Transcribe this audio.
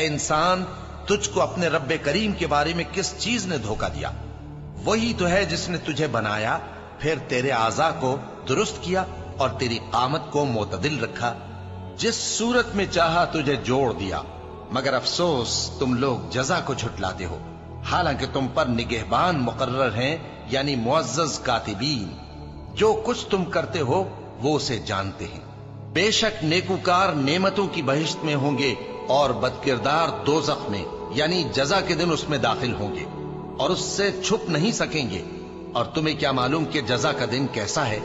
ऐ इंसान, तुझको अपने रब्बे करीम के बारे में किस चीज ने धोखा दिया? वही तो है जिसने तुझे बनाया, फिर तेरे आज़ा को दुरुस्त किया और तेरी कामत को मोतदिल रखा। जिस सूरत में चाहा तुझे जोड़ दिया, मगर अफसोस तुम लोग जजा को झुटलाते हो, हालांकि तुम पर निगहबान मुकर्रर हैं, यानी मुअज़्ज़ज़ कातिबीन। जो कुछ तुम करते हो वो उसे जानते हैं। बेशक नेकूकार नेमतों की बहिश्त में होंगे और बदकिरदार दोज़ख में, यानी जजा के दिन उसमें दाखिल होंगे और उससे छुप नहीं सकेंगे। और तुम्हें क्या मालूम कि जजा का दिन कैसा है?